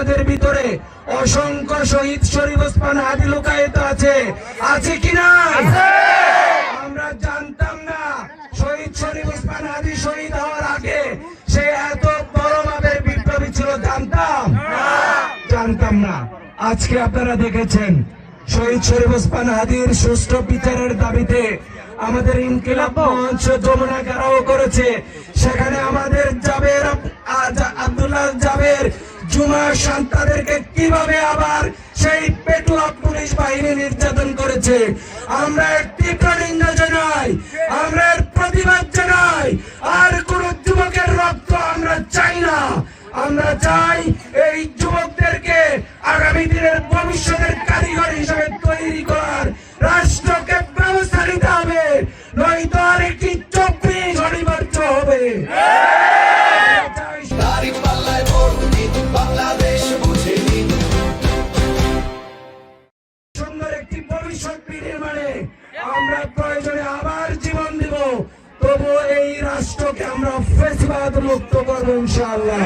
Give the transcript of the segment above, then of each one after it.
আমাদের ভিতরে অসংখ্য শহীদ শরীফ ওসমান হাদী লুকায়িত আছে কিনা? আমরা জানতাম না শহীদ শরীফ ওসমান হাদী শহীদ হওয়ার আগে সে এত বড় মাপের বিপ্লবী ছিল, জানতাম না। আজকে আপনারা দেখেছেন শহীদ শরীফ ওসমান হাদীর সুষ্ঠু বিচারের দাবিতে আমাদের ইনকিলাব মঞ্চ যমুনা ঘেরাও করেছে। সেখানে আমাদের আব্দুল্লাহ জাবের জুমা সন্তানদেরকে কিভাবে আবার সেই পেটুয়া পুলিশ বাহিনী নির্যাতন করেছে, আমরা তীব্র নিন্দা জানাই, আমরা প্রতিবাদ জানাই। আর কোন যুবকের রক্ত আমরা চাই না। আমরা চাই এই যুবকদেরকে আগামী দিনের ভবিষ্যতের কারিগর হিসেবে তৈরি করার রাষ্ট্রকে ব্যবস্থা নিতে হবে, নয়তো আরেকটি 24 অনিবার্য হবে। সুন্দর একটি ভবিষ্যৎ নির্মাণে আমরা প্রয়োজনে আবার জীবন দেব, তবু এই রাষ্ট্রকে আমরা ফ্যাসিবাদ মুক্ত করবো ইনশাআল্লাহ।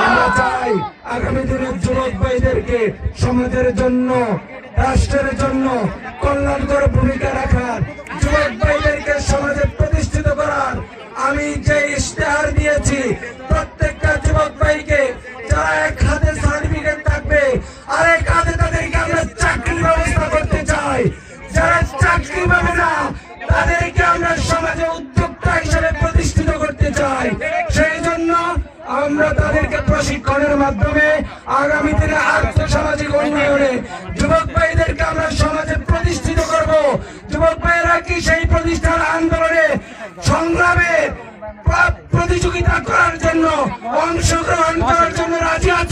আমরা চাই আগামী দিনের যুবক ভাইদেরকে সমাজের জন্য, রাষ্ট্রের জন্য কল্যাণকর ভূমিকা রাখার, যুবক ভাইদেরকে সমাজে প্রতিষ্ঠিত করার। আমি যে ইশতেহার দিয়েছি প্রত্যেকটা যুবক ভাইকে, যারা এক হাতে সার্টিফিকেট থাকবে আরেক হাতে তাদেরকে আমরা চাকরির ব্যবস্থা করতে চাই। যারা চাকরি পাবে না তাদেরকে আমরা সমাজে উদ্যোক্তা হিসেবে প্রতিষ্ঠিত করতে চাই। সেই জন্য আমরা তাদেরকে প্রশিক্ষণের মাধ্যমে আগামী দিনে আর্থসামাজিক উন্নয়নে যুবক ভাইদেরকে আমরা সমাজে প্রতিষ্ঠিত করব। যুবক ভাইয়েরা কি সেই প্রতিষ্ঠান আন্দোলনে সংগ্রামে প্রতিযোগিতা করার জন্য, অংশগ্রহণ করার জন্য রাজি আছে?